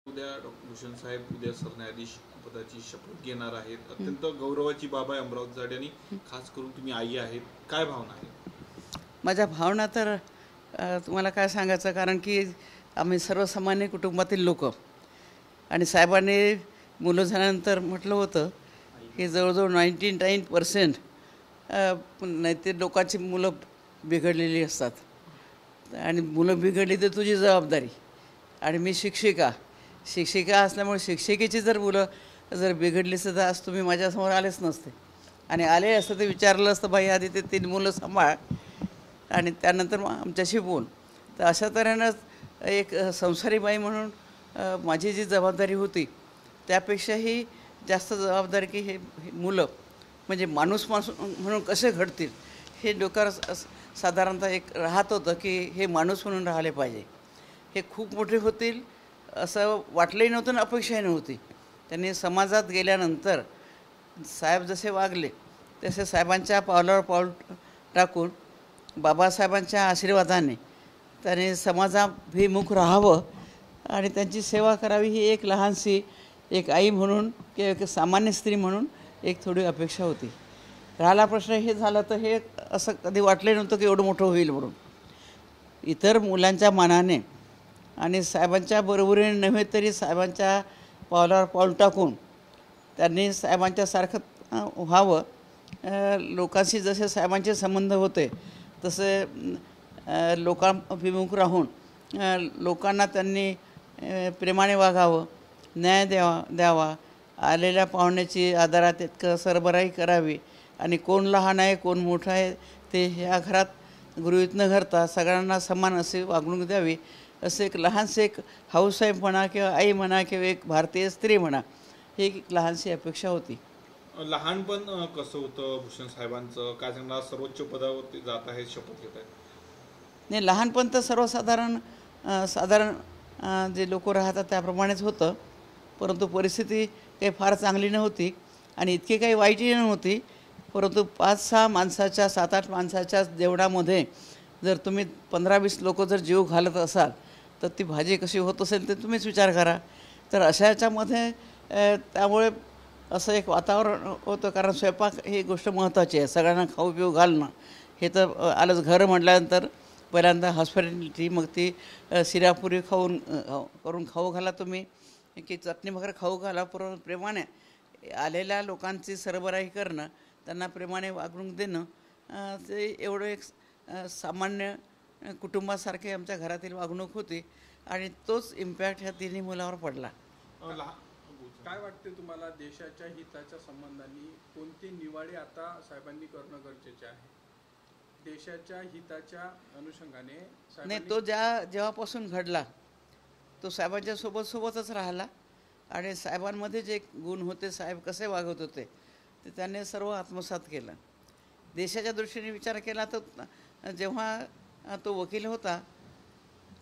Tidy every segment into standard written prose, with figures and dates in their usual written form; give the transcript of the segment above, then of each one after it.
उद्या डॉक्टर भूषण साहेब उद्या सरन्यायाधीश पदाची शपथ घेणार आहेत. अत्यंत गौरवाची बाब आहे अमरावतीसाठी आणि खास करून तुम्ही आई आहेत. काय भावना आहे? माझ्या भावना तर तुम्हाला काय सांगायचं, कारण की आम्ही सर्वसामान्य कुटुंबातील लोक आणि साहेबांनी मुलं झाल्यानंतर म्हटलं होतं की जवळजवळ 99% नाही ते लोकांची मुलं बिघडलेली असतात आणि मुलं बिघडली तर तुझी जबाबदारी. आणि मी शिक्षिका असल्यामुळे शिक्षिकेची जर मुलं जर बिघडली तर आज तुम्ही माझ्यासमोर आलेच नसते. आणि आले असतं ते विचारलं असतं, बाई आधी ते 3 मुलं सांभाळ आणि त्यानंतर मग आमच्याशी बोल. तर अशा तऱ्हेनं एक संसारी बाई म्हणून माझी जी जबाबदारी होती त्यापेक्षाही जास्त जबाबदारी की हे मुलं म्हणजे माणूस म्हणून कसे घडतील हे डोक्यावर साधारणतः एक राहत होतं की हे माणूस म्हणून राहिले पाहिजे. हे खूप मोठे होतील असं वाटलंही नव्हतं आणि अपेक्षाही नव्हती. त्यांनी समाजात गेल्यानंतर साहेब जसे वागले तसे साहेबांच्या पावलावर पाऊल टाकून बाबासाहेबांच्या आशीर्वादाने त्यांनी समाजाभिमुख राहावं आणि त्यांची सेवा करावी ही एक लहानशी एक आई म्हणून किंवा एक सामान्य स्त्री म्हणून एक थोडी अपेक्षा होती. राहिला प्रश्न हे झाला तर हे असं कधी वाटले नव्हतं की एवढं मोठं होईल म्हणून. इतर मुलांच्या मानाने आणि साहेबांच्या बरोबरीने नव्हे तरी साहेबांच्या पावलावर पाऊल टाकून त्यांनी साहेबांच्यासारखं व्हावं. लोकांशी जसे साहेबांचे संबंध होते तसे लोकांभिमुख राहून लोकांना त्यांनी प्रेमाने वागावं, न्याय द्यावा, आलेल्या पाहुण्याची आदरात इतकं सरबराही करावी आणि कोण लहान आहे कोण मोठं आहे ते ह्या घरात गृहीत न धरता सगळ्यांना समान असे वागणूक द्यावी असं एक लहानसे एक हाऊसवाईफ म्हणा किंवा आई म्हणा किंवा एक भारतीय स्त्री म्हणा ही एक लहानशी अपेक्षा होती. लहानपण कसं होतं भूषण साहेबांचं? काय सांगणार? सर्वोच्च पदावरती जात आहेत, शपथ घेत आहेत. नाही, लहानपण तर साधारण जे लोक राहतात त्याप्रमाणेच होतं, परंतु परिस्थिती काही फार चांगली नव्हती आणि इतकी काही वाईटही नव्हती. परंतु 5-6 माणसाच्या 7-8 माणसाच्या जेवणामध्ये जर तुम्ही 15-20 लोक जर जीव घालत असाल तर ती भाजी कशी होत असेल ते तुम्हीच विचार करा. तर अशा याच्यामध्ये त्यामुळे असं एक वातावरण होतं, कारण स्वयंपाक ही गोष्ट महत्त्वाची आहे. सगळ्यांना खाऊ पिऊ घालणं हे तर आलंच. घर म्हटल्यानंतर पहिल्यांदा हॉस्पिटॅलिटी, मग ती शिरापुरी करून खाऊ घाला तुम्ही की चटणी भाकर खाऊ घाला. प्रेमाने आलेल्या लोकांची सरबराही करणं, त्यांना प्रेमाने वागणूक देणं, ते एवढं एक सामान्य कुटुंबासारखे आमच्या घरातील वागणूक होती आणि तोच इम्पॅक्ट ह्या 3 मुलावर पडला. काय वाटते तुम्हाला, देशाच्या हिताच्या संबंधाने कोणते निवाडे आता साहेबांनी करणं गरजेचे आहे? देशाच्या हिताच्या अनुषंगाने नाही, तो जेव्हापासून घडला तो साहेबांच्या सोबतच राहिला आणि साहेबांमध्ये जे गुण होते, साहेब कसे वागत होते ते त्याने सर्व आत्मसात केलं. देशाच्या दृष्टीने विचार केला तर जेव्हा तो वकील होता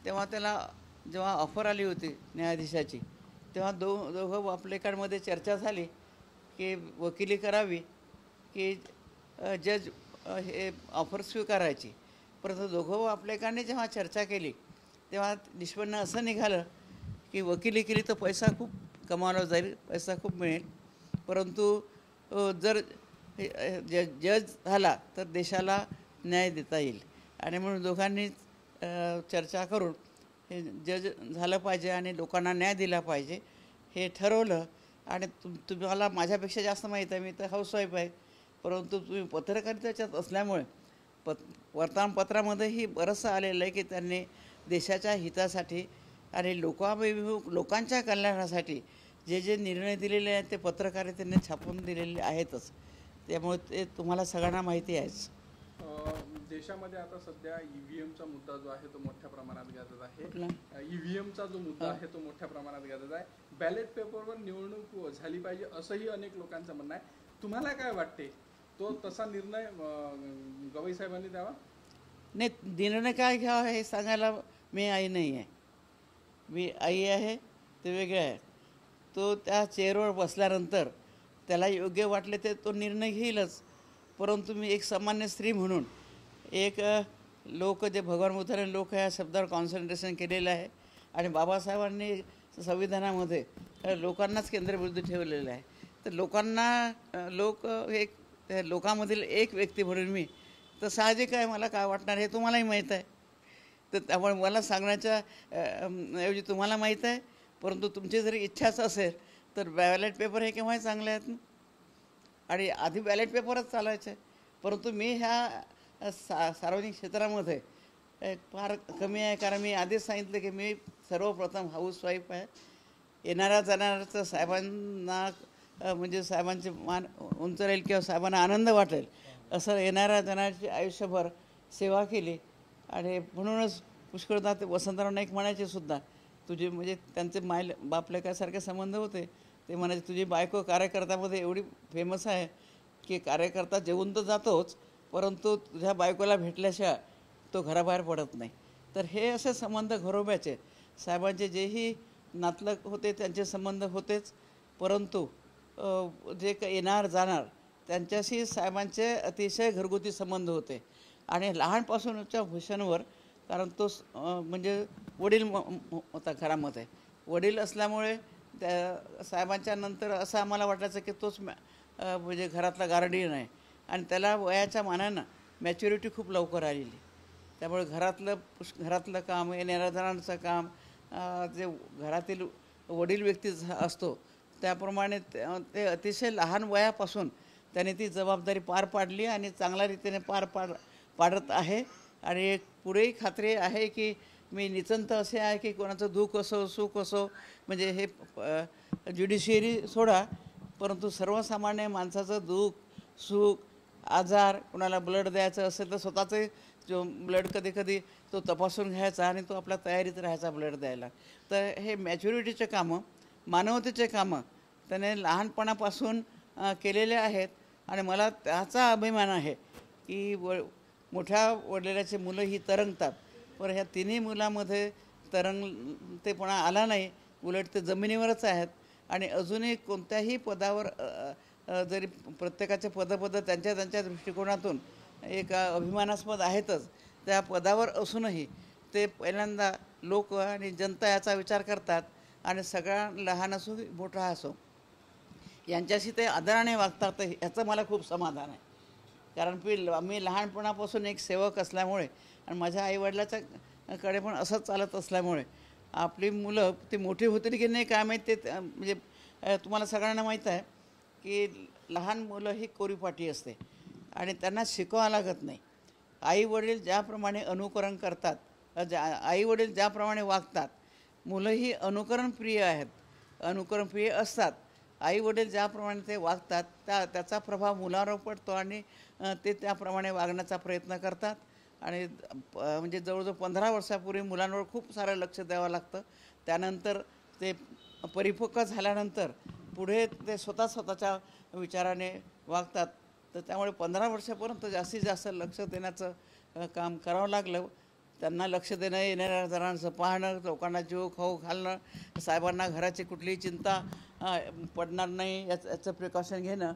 तेव्हा त्याला जेव्हा ऑफर आली होती न्यायाधीशाची तेव्हा दोघं आपलेकांमध्ये चर्चा झाली की वकिली करावी की जज हे ऑफर स्वीकारायची. परंतु दोघं आपलेकांनी जेव्हा चर्चा केली तेव्हा निष्पन्न असं निघालं की वकिली केली तर पैसा खूप कमावला जाईल, पैसा खूप मिळेल, परंतु जर जज झाला तर देशाला न्याय देता येईल. आणि म्हणून दोघांनी चर्चा करून हे जज झालं पाहिजे आणि लोकांना न्याय दिला पाहिजे हे ठरवलं. आणि तुम्हाला माझ्यापेक्षा जास्त माहीत आहे, मी तर हाऊसवाईफ आहे, परंतु तुम्ही पत्रकारितेच्यात असल्यामुळे वर्तमानपत्रामध्येही बरंचसं आलेलं आहे की त्यांनी देशाच्या हितासाठी आणि लोकांच्या कल्याणासाठी जे निर्णय दिलेले आहेत ते पत्रकारितेने छापून दिलेले आहेतच. त्यामुळे ते तुम्हाला सगळ्यांना माहिती आहेच. देशामध्ये आता सध्या ईव्हीएमचा मुद्दा जो आहे तो मोठ्या प्रमाणात गाजत आहे. ईव्हीएमचा जो मुद्दा आहे तो मोठ्या प्रमाणात गाजत आहे. बॅलेट पेपरवर निवडणूक झाली पाहिजे असंही अनेक लोकांचं म्हणणं आहे. तुम्हाला काय वाटते, तो तसा निर्णय गवई साहेबांनी द्यावा? नाही, निर्णय काय घ्यावा हे सांगायला मी आई नाही आहे. मी आई आहे ते वेगळं आहे. तो त्या चेअरवर बसल्यानंतर त्याला योग्य वाटले ते तो निर्णय घेईलच. परंतु मी एक सामान्य स्त्री म्हणून एक लोक जे भगवान बुद्धाने लोक ह्या शब्दावर कॉन्सन्ट्रेशन केलेलं आहे आणि बाबासाहेबांनी संविधानामध्ये लोकांनाच केंद्रबिंदू ठेवलेलं आहे. तर लोकांना लोकांमधील एक व्यक्ती म्हणून मी, तर साहजिक आहे मला काय वाटणार हे तुम्हालाही माहीत आहे. तर त्यामुळे मला सांगण्याच्या ऐवजी तुम्हाला माहीत आहे. परंतु तुमची जरी इच्छाच असेल तर बॅलेट पेपर हे केव्हाही चांगले आहेत ना, आणि आधी बॅलेट पेपरच चालायचे. परंतु मी ह्या सार्वजनिक क्षेत्रामध्ये फार कमी आहे, कारण मी आधीच सांगितलं की मी सर्वप्रथम हाऊसवाईफ आहे. येणाऱ्या जाणाऱ्याचं साहेबांना म्हणजे साहेबांचे मान उंच राहील किंवा साहेबांना आनंद वाटेल असं येणाऱ्या जाणाऱ्याची आयुष्यभर सेवा केली. आणि म्हणूनच पुष्कळदा ते वसंतराव नाईक म्हणायचे सुद्धा, तुझे म्हणजे त्यांचे बापलेकासारखे संबंध होते. ते म्हणायचे तुझी बायको कार्यकर्त्यामध्ये एवढी फेमस आहे की कार्यकर्ता जेवून तर जातोच, परंतु तुझ्या बायकोला भेटल्याशिवाय तो घराबाहेर पडत नाही. तर हे असे संबंध घरोब्याचे साहेबांचे जेही नातलग होते त्यांचे संबंध होतेच, परंतु जे येणार जाणार त्यांच्याशी साहेबांचे अतिशय घरगुती संबंध होते. आणि लहानपासूनच्या भूषणवर, कारण तो म्हणजे वडील होता घरामध्ये, वडील असल्यामुळे त्या साहेबांच्या नंतर असं आम्हाला वाटायचं की तोच म्हणजे घरातला गार्डियन आहे. आणि त्याला वयाच्या मानानं मॅच्युरिटी खूप लवकर आलेली. त्यामुळे घरातलं काम, येणाऱ्या जाणाऱ्यांचं काम, जे घरातील वडील व्यक्ती असतो त्याप्रमाणे ते अतिशय लहान वयापासून त्याने ती जबाबदारी पार पाडली आणि चांगल्या रीतीने पाडत आहे. आणि एक पुरेही खात्री आहे की मी निचंत असे आहे की कोणाचं दुःख असो सुख असो, म्हणजे हे ज्युडिशियरी सोडा, परंतु सर्वसामान्य माणसाचं दुःख सुख आजार, कोणाला ब्लड द्यायचं असेल तर स्वतःचे जो ब्लड कधी तो तपासून घ्यायचा आणि तो आपल्या तयारीत राहायचा ब्लड द्यायला. तर हे मॅच्युरिटीचे कामं, मानवतेचे कामं त्याने लहानपणापासून केलेले आहेत. आणि मला त्याचा अभिमान आहे की मोठ्या वडिलांची मुलं ही तरंगतात, पण ह्या तिन्ही मुलामध्ये तरंगतेपणा आला नाही, उलट ते जमिनीवरच आहेत. आणि अजूनही कोणत्याही पदावर जरी प्रत्येकाचे पदं त्यांच्या दृष्टिकोनातून एक अभिमानास्पद आहेतच, त्या पदावर असूनही ते पहिल्यांदा लोक आणि जनता याचा विचार करतात. आणि सगळा लहान असो मोठा असो यांच्याशी ते आदराने वागतात. याचं मला खूप समाधान आहे. कारण मी लहानपणापासून एक सेवक असल्यामुळे आणि माझ्या आईवडिलाच्या कडे पण असंच चालत असल्यामुळे आपली मुलं ती मोठी होतील की नाही काय माहीत. ते म्हणजे तुम्हाला सगळ्यांना माहीत आहे की लहान मुलं ही कोरीपाटी असते आणि त्यांना शिकवावं लागत नाही. आईवडील ज्याप्रमाणे अनुकरण करतात, आईवडील ज्याप्रमाणे वागतात, मुलंही अनुकरणप्रिय आहेत, अनुकरणप्रिय असतात. आईवडील ज्याप्रमाणे ते वागतात त्याचा प्रभाव मुलावर पडतो आणि ते त्याप्रमाणे वागण्याचा प्रयत्न करतात. आणि म्हणजे जवळजवळ 15 वर्षापूर्वी मुलांवर खूप सारं लक्ष द्यावं लागतं. त्यानंतर ते परिपक्व झाल्यानंतर पुढे ते स्वतःच्या विचाराने वागतात. तर त्यामुळे 15 वर्षापर्यंत जास्तीत जास्त लक्ष देण्याचं काम करावं लागलं. त्यांना लक्ष देणं, येणाऱ्या जणांचं पाहणं, लोकांना जीव खाऊ घालणं, साहेबांना घराची कुठलीही चिंता पडणार नाही याचं प्रिकॉशन घेणं,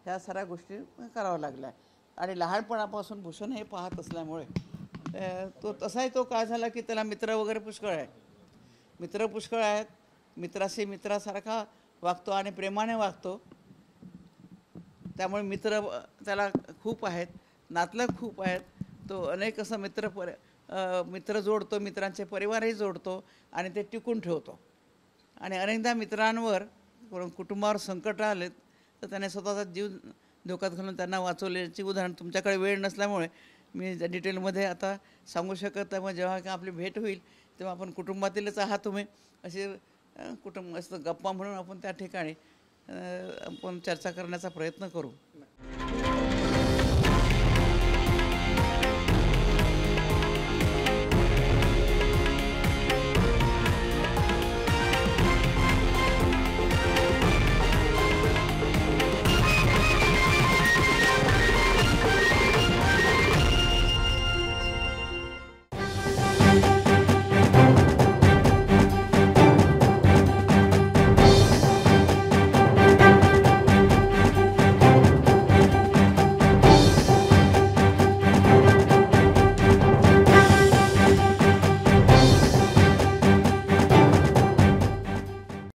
ह्या साऱ्या गोष्टी कराव्या लागल्या. आणि लहानपणापासून भूषण हे पाहत असल्यामुळे तो तसाही तो काय झाला की त्याला मित्र वगैरे पुष्कळ आहे, मित्र पुष्कळ आहेत. मित्राशी मित्रासारखा वागतो आणि प्रेमाने वागतो. त्यामुळे मित्र त्याला खूप आहेत, नातलग खूप आहेत. तो अनेक असं मित्र जोडतो, मित्रांचे परिवारही जोडतो आणि ते टिकून ठेवतो. आणि अनेकदा मित्रांवर कुटुंबावर संकट आले तर त्याने स्वतःचा जीव धोक्यात घालून त्यांना वाचवल्याची उदाहरण. तुमच्याकडे वेळ नसल्यामुळे मी डिटेलमध्ये आता सांगू शकत. त्यामुळे जेव्हा का आपली भेट होईल तेव्हा आपण कुटुंबातीलच आहात तुम्ही, असे कुटुंब असं गप्पा म्हणून आपण त्या ठिकाणी आपण चर्चा करण्याचा प्रयत्न करू.